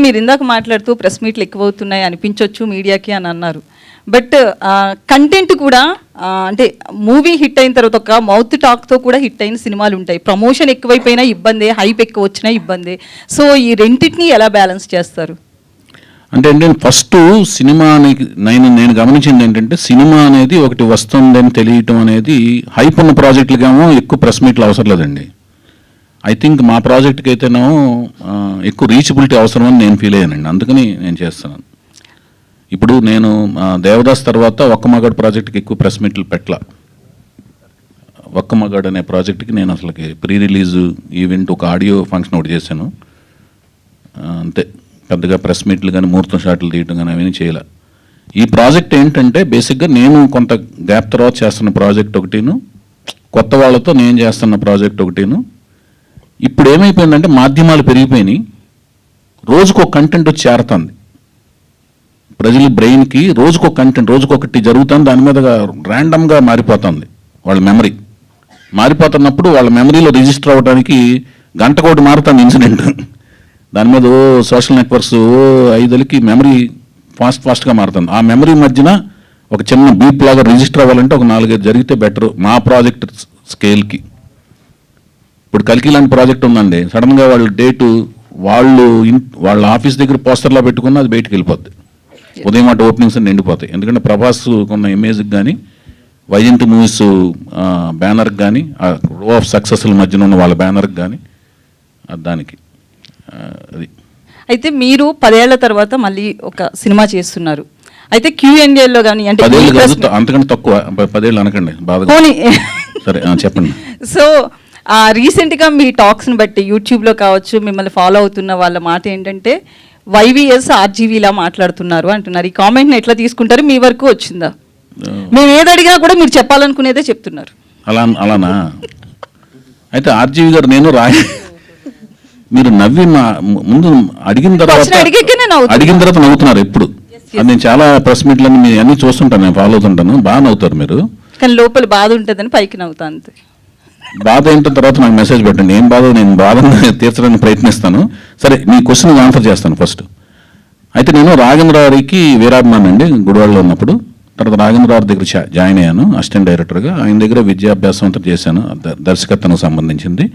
మీరు ఇందాక మాట్లాడుతూ ప్రెస్ మీట్లు ఎక్కువ అవుతున్నాయి అనిపించవచ్చు మీడియాకి అని అన్నారు. బట్ కంటెంట్ కూడా అంటే మూవీ హిట్ అయిన తర్వాత ఒక మౌత్ టాక్తో కూడా హిట్ అయిన సినిమాలు ఉంటాయి. ప్రమోషన్ ఎక్కువైపోయినా ఇబ్బందే, హైప్ ఎక్కువ వచ్చినా ఇబ్బందే. సో ఈ రెండింటిని ఎలా బ్యాలెన్స్ చేస్తారు? అంటే ఏంటంటే ఫస్ట్ సినిమానికి నేను గమనించింది ఏంటంటే సినిమా అనేది ఒకటి వస్తుందని తెలియటం అనేది హైప్ ఉన్న ప్రాజెక్టులకేమో ఎక్కువ ప్రెస్ మీట్లు అవసరం లేదండి. ఐ థింక్ మా ప్రాజెక్ట్కి అయితేనేమో ఎక్కువ రీచబిలిటీ అవసరం అని నేను ఫీల్ అయ్యానండి. అందుకని నేను చేస్తున్నాను. ఇప్పుడు నేను దేవదాస్ తర్వాత ఒక్క మగాడు ప్రాజెక్ట్కి ఎక్కువ ప్రెస్ మీట్లు పెట్టలా. ఒక్క మగాడు అనే ప్రాజెక్ట్కి నేను అసలుకి ప్రీ రిలీజ్ ఈవెంట్ ఒక ఆడియో ఫంక్షన్ ఒకటి చేశాను అంతే. పెద్దగా ప్రెస్ మీట్లు కానీ ముహూర్తం షాట్లు తీయటం కానీ అవన్నీ చేయలే. ఈ ప్రాజెక్ట్ ఏంటంటే బేసిక్గా నేను కొంత గ్యాప్ తర్వాత చేస్తున్న ప్రాజెక్ట్ ఒకటిను, కొత్త వాళ్ళతో నేను చేస్తున్న ప్రాజెక్ట్ ఒకటిను. ఇప్పుడు ఏమైపోయిందంటే మాధ్యమాలు పెరిగిపోయినాయి, రోజుకో కంటెంట్ వచ్చి చేరుతుంది ప్రజల బ్రెయిన్కి. రోజుకో కంటెంట్ రోజుకొకటి జరుగుతుంది, దాని మీద ర్యాండమ్గా మారిపోతుంది. వాళ్ళ మెమరీ మారిపోతున్నప్పుడు వాళ్ళ మెమరీలో రిజిస్టర్ అవ్వడానికి గంటకోటి మారుతుంది ఇన్సిడెంట్. దాని మీద సోషల్ నెట్వర్క్స్ ఐదులకి మెమరీ ఫాస్ట్గా మారుతుంది. ఆ మెమరీ మధ్యన ఒక చిన్న బీప్ లాగా రిజిస్టర్ అవ్వాలంటే ఒక 4-5 జరిగితే బెటర్ మా ప్రాజెక్ట్ స్కేల్కి. ఇప్పుడు కల్కి లాంటి ప్రాజెక్ట్ ఉందండి, సడన్గా వాళ్ళ డేటు వాళ్ళ ఆఫీస్ దగ్గర పోస్టర్లా పెట్టుకున్న అది బయటకు వెళ్ళిపోద్ది. ఉదయం అటు ఓపెనింగ్స్ నిండిపోతాయి. ఎందుకంటే ప్రభాస్ ఉన్న ఇమేజ్కి కానీ వైజయంతి మూవీస్ బ్యానర్కి కానీ ఆ రో ఆఫ్ సక్సెస్ల మధ్యన ఉన్న వాళ్ళ బ్యానర్కి కానీ దానికి అది. అయితే మీరు 10 ఏళ్ల తర్వాత మళ్ళీ ఒక సినిమా చేస్తున్నారు. అయితే Q&Aలో కానీ అంటే 10 ఏళ్ళు కాదు, అంతకంటే తక్కువ. 10 ఏళ్ళు అనకండి బాధ. సరే చెప్పండి. సో రీసెంట్గా మీ టాక్స్ని బట్టి యూట్యూబ్లో కావచ్చు, మిమ్మల్ని ఫాలో అవుతున్న వాళ్ళ మాట ఏంటంటే YVS RGVలా మాట్లాడుతున్నారు అంటున్నారు. ఈ కామెంట్ని ఎట్లా తీసుకుంటారు? మీ వరకు వచ్చిందా? మేము ఏది అడిగినా కూడా మీరు చెప్పాలనుకునేదే చెప్తున్నారు. అలానా? అయితే RGV గారు నేను మీరు నవ్వి ముందు అడిగిన తర్వాత నవ్వుతున్నారు ఎప్పుడు. అది నేను చాలా ప్రెస్ మీట్లని మీరు అన్నీ చూస్తుంటాను, నేను ఫాలో అవుతుంటాను. బాగా నవ్వుతారు మీరు, కానీ లోపల బాధ ఉంటుందని పైకి నవ్వుతా అంతే. బాధ ఏంటో తర్వాత నాకు మెసేజ్ పెట్టండి, ఏం బాధ నేను బాధను తీర్చడానికి ప్రయత్నిస్తాను. సరే మీ క్వశ్చన్ ఆన్సర్ చేస్తాను ఫస్ట్. అయితే నేను రాఘవేంద్రరావుకి వీరాభిమాని అండి గుడివాడలో ఉన్నప్పుడు. తర్వాత రాఘవేంద్రరావు దగ్గర జాయిన్ అయ్యాను అసిస్టెంట్ డైరెక్టర్గా. ఆయన దగ్గర విద్యాభ్యాసం అంతా చేశాను, దర్శకత్వకు సంబంధించింది.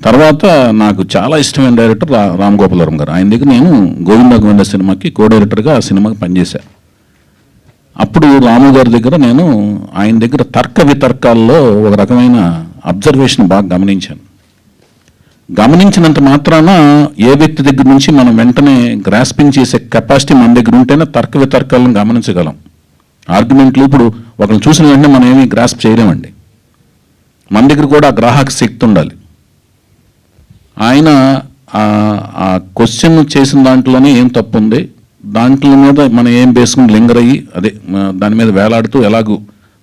తర్వాత నాకు చాలా ఇష్టమైన డైరెక్టర్ రామ్ గోపాలవరం గారు. ఆయన దగ్గర నేను గోవింద సినిమాకి కో డైరెక్టర్గా ఆ సినిమాకి పనిచేశాను. అప్పుడు రాము గారి దగ్గర నేను ఆయన దగ్గర తర్క వితర్కాల్లో ఒక రకమైన అబ్జర్వేషన్ బాగా గమనించాను. గమనించినంత మాత్రాన ఏ వ్యక్తి దగ్గర నుంచి మనం వెంటనే గ్రాస్పింగ్ చేసే కెపాసిటీ మన దగ్గర ఉంటేనే తర్క వితర్కాలను గమనించగలం. ఆర్గ్యుమెంట్లు ఇప్పుడు ఒకరిని చూసిన వెంటనే మనం ఏమీ గ్రాస్ప్ చేయలేమండి. మన దగ్గర కూడా ఆ గ్రాహక శక్తి ఉండాలి. ఆయన ఆ క్వశ్చన్ చేసిన దాంట్లోనే ఏం తప్పు ఉంది, దాంట్లో మీద మనం ఏం బేసుకుని లింగర్ అయ్యి అదే దాని మీద వేలాడుతూ ఎలాగూ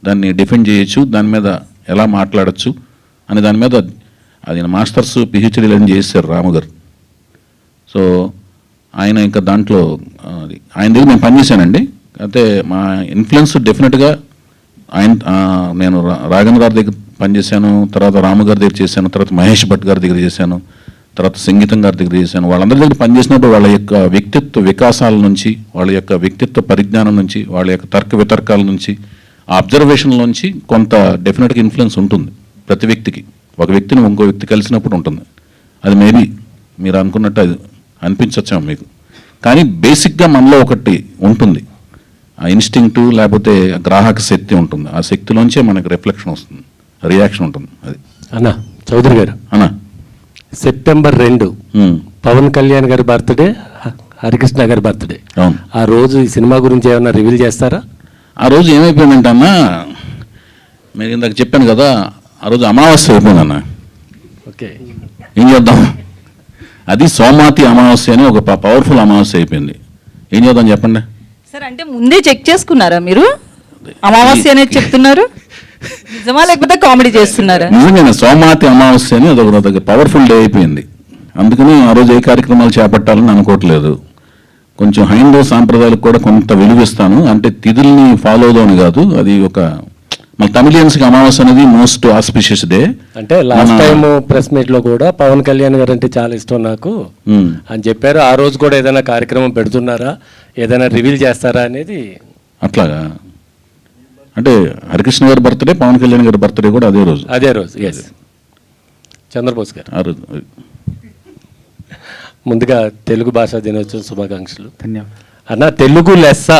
దాన్ని డిఫెండ్ చేయొచ్చు, దాని మీద ఎలా మాట్లాడచ్చు అనే దాని మీద అది మాస్టర్స్ PhDలు చేశారు రాము గారు. సో ఆయన ఇంకా దాంట్లో ఆయన దగ్గర నేను పనిచేశానండి. అయితే మా ఇన్ఫ్లుయెన్స్ డెఫినెట్గా నేను రాఘవేంద్ర దగ్గర పనిచేశాను, తర్వాత రాము గారి దగ్గర చేశాను, తర్వాత మహేష్ భట్ గారి దగ్గర చేశాను, తర్వాత సంగీతం గారి దగ్గర చేశాను. వాళ్ళందరి దగ్గర పనిచేసినప్పుడు వాళ్ళ యొక్క వ్యక్తిత్వ వికాసాల నుంచి, వాళ్ళ యొక్క వ్యక్తిత్వ పరిజ్ఞానం నుంచి, వాళ్ళ యొక్క తర్క వితర్కాల నుంచి, ఆ అబ్జర్వేషన్ల నుంచి కొంత డెఫినెట్గా ఇన్ఫ్లుయెన్స్ ఉంటుంది ప్రతి వ్యక్తికి. ఒక వ్యక్తిని ఇంకో వ్యక్తి కలిసినప్పుడు ఉంటుంది. అది మేబీ మీరు అనుకున్నట్టు అది అనిపించచ్చాము మీకు, కానీ బేసిక్గా మనలో ఒకటి ఉంటుంది, ఆ ఇన్స్టింక్టు లేకపోతే గ్రాహక శక్తి ఉంటుంది. ఆ శక్తిలోంచే మనకు రిఫ్లెక్షన్ వస్తుంది, రియాక్షన్ ఉంటుంది. అది అన్నా చౌదరి గారు, అన్నా సెప్టెంబర్ 2 పవన్ కళ్యాణ్ గారి బర్త్డే, హరికృష్ణ గారి బర్త్డే. ఆ రోజు ఈ సినిమా గురించి ఏమైనా రివీల్ చేస్తారా? ఆ రోజు ఏమైపోయిందంటే అన్న, మీరు ఇందాక చెప్పాను కదా, ఆ రోజు అమావాస్య అయిపోయిందన్న. ఓకే, ఏం చేద్దాం, అది సోమాతి అమావాస్య అని ఒక పవర్ఫుల్ అమావాస్య అయిపోయింది. ఏం చేద్దాం చెప్పండి సార్. అంటే ముందే చెక్ చేసుకున్నారా మీరు? అమావాస్య అనేది చెప్తున్నారు, నిజమా లేకపోతే కామెడీ చేస్తున్నారా? నిజంగా సోమాతి అమావాస్య అని అదొక పవర్ఫుల్ డే అయిపోయింది. అందుకని ఆ రోజు ఏ కార్యక్రమాలు చేపట్టాలని అనుకోవట్లేదు. కొంచెం హైందవ సాంప్రదాయాలకు కూడా కొంత విలువిస్తాను. అంటే తిథుల్ని ఫాలో అవుదామని కాదు, అది ఒక మళ్ళీ తమిళియన్స్కి అమావాస్య అనేది మోస్ట్ ఆస్పిషియస్ డే. అంటే లాస్ట్ టైం ప్రెస్ మీట్ లో కూడా పవన్ కళ్యాణ్ గారు అంటే చాలా ఇష్టం నాకు అని చెప్పారు. ఆ రోజు కూడా ఏదైనా కార్యక్రమం పెడుతున్నారా, ఏదైనా రివీల్ చేస్తారా అనేది. అట్లాగా అంటే హరికృష్ణ గారి బర్త్డే, పవన్ కళ్యాణ్ గారి బర్త్డే కూడా అదే రోజు. ఎస్, చంద్రబోస్ గారు. ఆ రోజు. ముందుగా తెలుగు భాషా దినోత్సవం శుభాకాంక్షలు. ధన్యవాదాలు అన్న. తెలుగు లెస్స,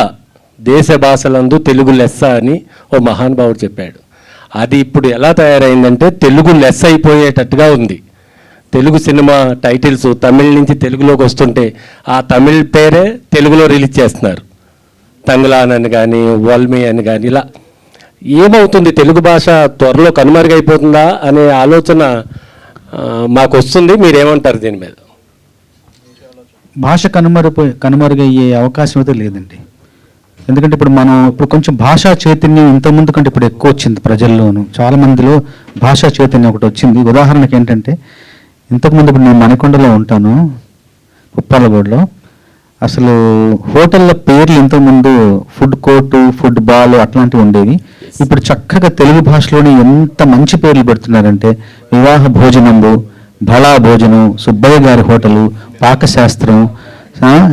దేశ భాషలందు తెలుగు లెస్స అని ఓ మహానుభావుడు చెప్పాడు. అది ఇప్పుడు ఎలా తయారైందంటే తెలుగు లెస్స అయిపోయేటట్టుగా ఉంది. తెలుగు సినిమా టైటిల్స్ తమిళ నుంచి తెలుగులోకి వస్తుంటే ఆ తమిళ్ పేరే తెలుగులో రిలీజ్ చేస్తున్నారు. తంగ్లాన్ అని కానీ, వల్మి అని కానీ. ఇలా ఏమవుతుంది, తెలుగు భాష త్వరలో కనుమరుగైపోతుందా అనే ఆలోచన మాకు వస్తుంది. మీరేమంటారు దీని మీద? భాష కనుమరుగయ్యే అవకాశం అయితే లేదండి. ఎందుకంటే ఇప్పుడు కొంచెం భాషా చైతన్యం ఇంతకుముందు కంటే ఇప్పుడు ఎక్కువ వచ్చింది ప్రజల్లోనూ. చాలా మందిలో భాషా చైతన్యం ఒకటి వచ్చింది. ఉదాహరణకి ఏంటంటే, ఇంతకుముందు ఇప్పుడు నేను మణికొండలో ఉంటాను, ఉప్పాలగూడలో. అసలు హోటళ్ళ పేర్లు ఇంతకుముందు ఫుడ్ కోర్టు, ఫుడ్ బాల్ అట్లాంటివి ఉండేవి. ఇప్పుడు చక్కగా తెలుగు భాషలోనే ఎంత మంచి పేర్లు పెడుతున్నారంటే, వివాహ భోజనంబు, భళా భోజనం, సుబ్బయ్య గారి హోటలు, పాకశాస్త్రం,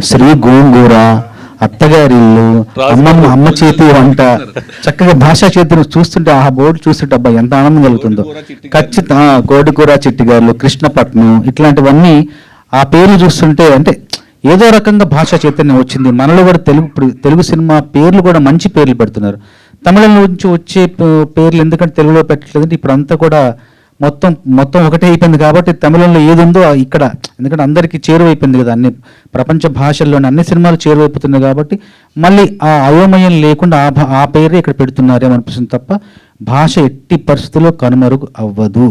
శ్రీ గోంగూర, అత్తగారి ఇల్లు, అమ్మ చేతి వంట. చక్కగా భాషా చైతన్యం చూస్తుంటే, ఆ బోర్డు చూస్తుంటే అబ్బా ఎంత ఆనందం కలుగుతుందో. ఖచ్చితంగా కోడికూర చిట్టిగారులు, కృష్ణపట్నం, ఇట్లాంటివన్నీ ఆ పేర్లు చూస్తుంటే అంటే ఏదో రకంగా భాషా చైతన్యం వచ్చింది. మనలో కూడా తెలుగు సినిమా పేర్లు కూడా మంచి పేర్లు పెడుతున్నారు. తమిళం నుంచి వచ్చే పేర్లు ఎందుకంటే తెలుగులో పెట్టట్లేదంటే ఇప్పుడు అంతా కూడా మొత్తం ఒకటే అయిపోయింది. కాబట్టి తమిళంలో ఏది ఉందో ఇక్కడ, ఎందుకంటే అందరికీ చేరువైపోయింది కదా, అన్ని ప్రపంచ భాషల్లోని అన్ని సినిమాలు చేరువైపోతున్నాయి. కాబట్టి మళ్ళీ ఆ అయోమయం లేకుండా ఆ పేరే ఇక్కడ పెడుతున్నారేమనిపిస్తుంది తప్ప భాష ఎట్టి పరిస్థితుల్లో కనుమరుగు అవ్వదు.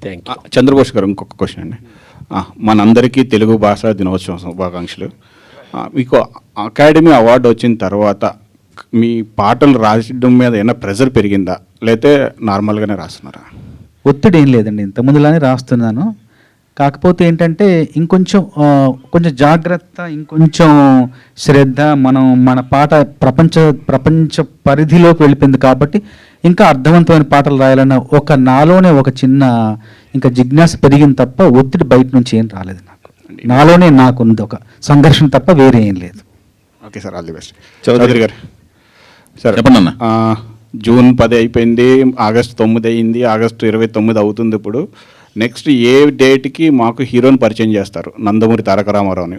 Thank you. చంద్రబోస్ గారు, ఇంకొక క్వశ్చన్ అండి. మనందరికీ తెలుగు భాషా దినోత్సవం శుభాకాంక్షలు. మీకు అకాడమీ అవార్డు వచ్చిన తర్వాత మీ పాటలు రాయడం మీద ఏమైనా ప్రెజర్ పెరిగిందా, లేకపోతే నార్మల్గానే రాస్తున్నారా? ఒత్తిడి ఏం లేదండి, ఇంతకుముందులానే రాస్తున్నాను. కాకపోతే ఏంటంటే కొంచెం జాగ్రత్త, ఇంకొంచెం శ్రద్ధ. మన పాట ప్రపంచ పరిధిలోకి వెళ్ళిపోయింది కాబట్టి ఇంకా అర్థవంతమైన పాటలు రాయాలన్న నాలోనే ఒక చిన్న ఇంకా జిజ్ఞాస పెరిగింది తప్ప ఒత్తిడి బయట నుంచి ఏం రాలేదు నాకు. నాలోనే నాకుంది ఒక సంఘర్షణ తప్ప వేరే ఏం లేదు. Okay sir, all the best. Chaudhary గారు సార్, చెప్పండి అన్న. జూన్ 10 అయిపోయింది, ఆగస్టు 9 అయింది, ఆగస్టు 29 అవుతుంది. ఇప్పుడు నెక్స్ట్ ఏ డేట్కి మాకు హీరోని పరిచయం చేస్తారు? నందమూరి తారక రామారావుని.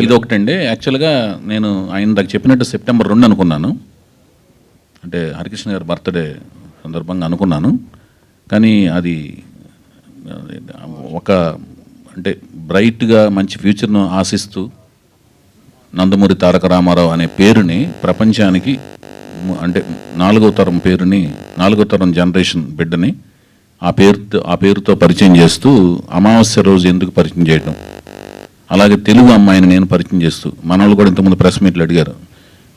ఇది ఒకటండి. యాక్చువల్గా నేను ఆయన దాకా చెప్పినట్టు సెప్టెంబర్ 2 అనుకున్నాను, అంటే హరికృష్ణ గారి బర్త్డే సందర్భంగా అనుకున్నాను. కానీ అది అంటే బ్రైట్గా మంచి ఫ్యూచర్ను ఆశిస్తూ నందమూరి తారక రామారావు అనే పేరుని ప్రపంచానికి, అంటే 4వ తరం పేరుని, 4వ తరం జనరేషన్ బిడ్డని ఆ పేరుతో పరిచయం చేస్తూ అమావాస్య రోజు ఎందుకు పరిచయం చేయడం, అలాగే తెలుగు అమ్మాయిని నేను పరిచయం చేస్తూ, మన వాళ్ళు కూడా ఇంతకుముందు ప్రెస్ మీట్లు అడిగారు,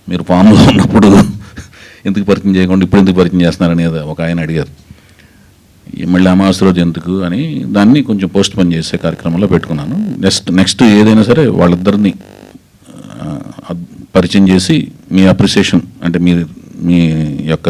మీరు ఫామ్లో ఉన్నప్పుడు ఎందుకు పరిచయం చేయకుండా ఇప్పుడు ఎందుకు పరిచయం చేస్తున్నారని ఒక ఆయన అడిగారు. మళ్ళీ అమావాస్య రోజు ఎందుకు అని దాన్ని కొంచెం పోస్ట్ పోన్ చేసే కార్యక్రమంలో పెట్టుకున్నాను. నెక్స్ట్ ఏదైనా సరే వాళ్ళిద్దరిని పరిచయం చేసి మీ అప్రిసియేషన్, అంటే మీ యొక్క